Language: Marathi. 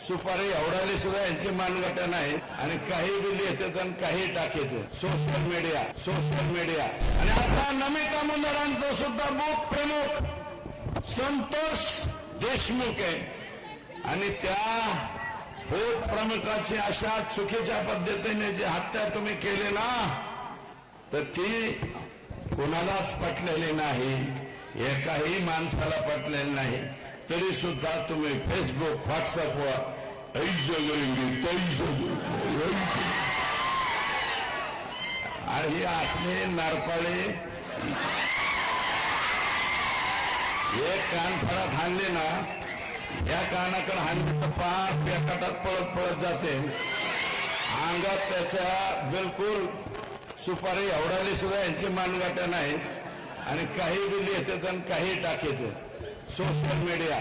सुपारी एवढाली सुद्धा यांची मानगटा नाही आणि काही बी लिहितात आणि काही टाकेत सोशल मीडिया आणि आता नमिता मुंदडांचं सुद्धा बूथ प्रमुख संतोष देशमुख आहे आणि त्या बूथ प्रमुखाची अशा चुकीच्या पद्धतीने जी हत्या तुम्ही केली ना तर ती कोणालाच पटलेली नाही, एकाही माणसाला पटलेली नाही, तरी सुद्धा तुम्ही फेसबुक व्हॉट्सअपवर आणि असले नारपाळे एक कान फळात हाणले ना या कानाकडे हाणले तर पार पेकाटात पळत पळत जाते, अंगात त्याच्या बिलकुल सुपारी एवढाली सुद्धा यांची मानगटा नाही आणि काही बी लिहितात आणि काही टाकेत सोशल मीडिया